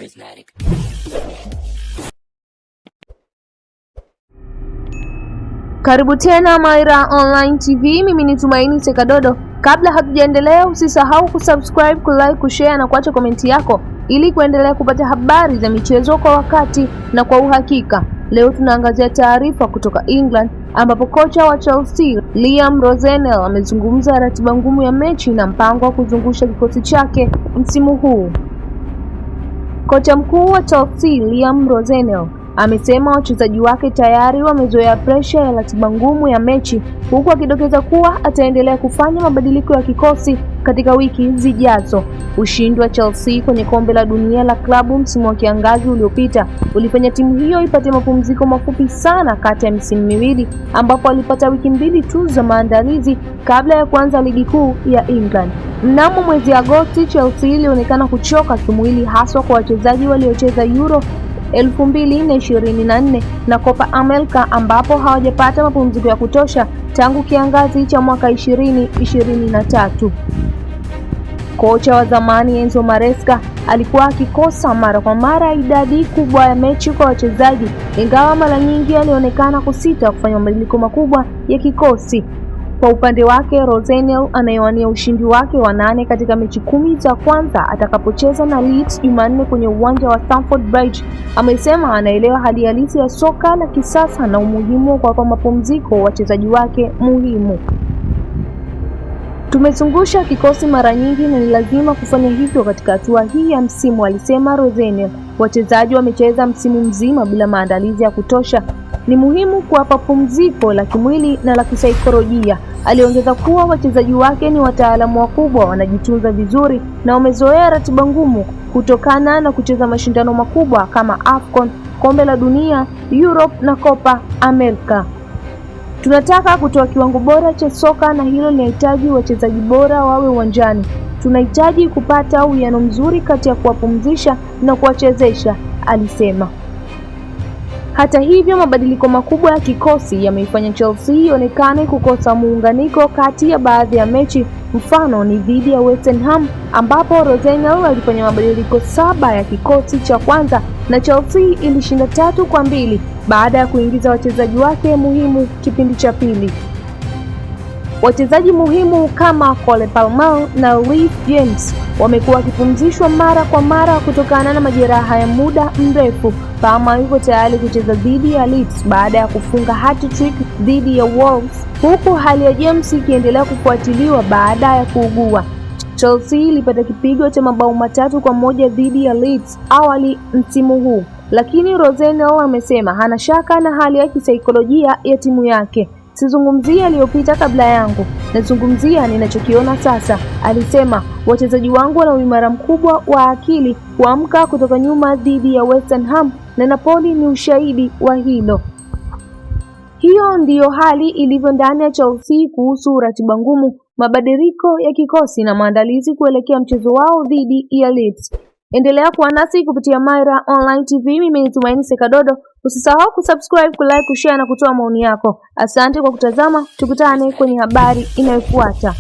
charismatic. Karibu tena Maira Online TV, mimi ni Tumaini Sekadodo. Kabla hatujaendelea, usisahau kusubscribe, kulike, kushare na kuacha komenti yako ili kuendelea kupata habari za michezo kwa wakati na kwa uhakika. Leo tunaangazia taarifa kutoka England ambapo kocha wa Chelsea Liam Rosenell amezungumza ratiba ngumu ya mechi na mpango wa kuzungusha kikosi chake msimu huu. Kocha mkuu wa Chelsea Liam Rosenell amesema wachezaji wake tayari wamezoea presha ya ratiba ngumu ya mechi, huku akidokeza kuwa ataendelea kufanya mabadiliko ya kikosi katika wiki zijazo. Ushindi wa Chelsea kwenye kombe la dunia la klabu msimu wa kiangazi uliopita ulifanya timu hiyo ipate mapumziko mafupi sana kati ya misimu miwili, ambapo alipata wiki mbili tu za maandalizi kabla ya kuanza ligi kuu ya England. Mnamo mwezi Agosti, Chelsea ilionekana kuchoka kimwili, haswa kwa wachezaji waliocheza Euro 2024 na Copa America, ambapo hawajapata mapumziko ya kutosha tangu kiangazi cha mwaka 2023. Kocha wa zamani Enzo Maresca alikuwa akikosa mara kwa mara idadi kubwa ya mechi kwa wachezaji, ingawa mara nyingi alionekana kusita kufanya mabadiliko makubwa ya kikosi. Kwa upande wake, Rosenell anayewania ushindi wake wa 8 katika mechi 10 za kwanza atakapocheza na Leeds Jumanne kwenye uwanja wa Stamford Bridge, amesema anaelewa hali halisi ya soka la kisasa na umuhimu wa kuwapa mapumziko wachezaji wake muhimu. Tumezungusha kikosi mara nyingi na ni lazima kufanya hivyo katika hatua hii ya msimu, alisema Rosenell. Wachezaji wamecheza msimu mzima bila maandalizi ya kutosha. Ni muhimu kuwapa pumziko la kimwili na la kisaikolojia. Aliongeza kuwa wachezaji wake ni wataalamu wakubwa, wanajitunza vizuri na wamezoea ratiba ngumu kutokana na kucheza mashindano makubwa kama AFCON, kombe la dunia, Europe na Copa America. Tunataka kutoa kiwango bora cha soka na hilo linahitaji wachezaji bora wawe uwanjani. Tunahitaji kupata uwiano mzuri kati ya kuwapumzisha na kuwachezesha, alisema. Hata hivyo, mabadiliko makubwa ya kikosi yameifanya Chelsea ionekane kukosa muunganiko kati ya baadhi ya mechi. Mfano ni dhidi ya West Ham ambapo Rosenell alifanya mabadiliko 7 ya kikosi cha kwanza na Chelsea ilishinda 3-2 baada ya kuingiza wachezaji wake muhimu kipindi cha pili. Wachezaji muhimu kama Cole Palmer na Reece James wamekuwa wakipumzishwa mara kwa mara kutokana na majeraha ya muda mrefu. Palmer yuko tayari kucheza dhidi ya Leeds baada ya kufunga hat-trick dhidi ya Wolves, huku hali ya James ikiendelea kufuatiliwa baada ya kuugua. Chelsea ilipata kipigo cha mabao 3-1 dhidi ya Leeds awali msimu huu, lakini Rosenell amesema hana shaka na hali ya kisaikolojia ya timu yake. Sizungumzia aliyopita kabla yangu, nazungumzia ninachokiona sasa, alisema. Wachezaji wangu wana uimara mkubwa wa akili kuamka kutoka nyuma dhidi ya West Ham na Napoli ni ushahidi wa hilo. Hiyo ndiyo hali ilivyo ndani ya Chelsea kuhusu ratiba ngumu, mabadiliko ya kikosi na maandalizi kuelekea mchezo wao dhidi ya Leeds. Endelea kuwa nasi kupitia Maira Online TV. Mimi ni Tumaini Sekadodo. Usisahau kusubscribe, kulike, kushare na kutoa maoni yako. Asante kwa kutazama. Tukutane kwenye habari inayofuata.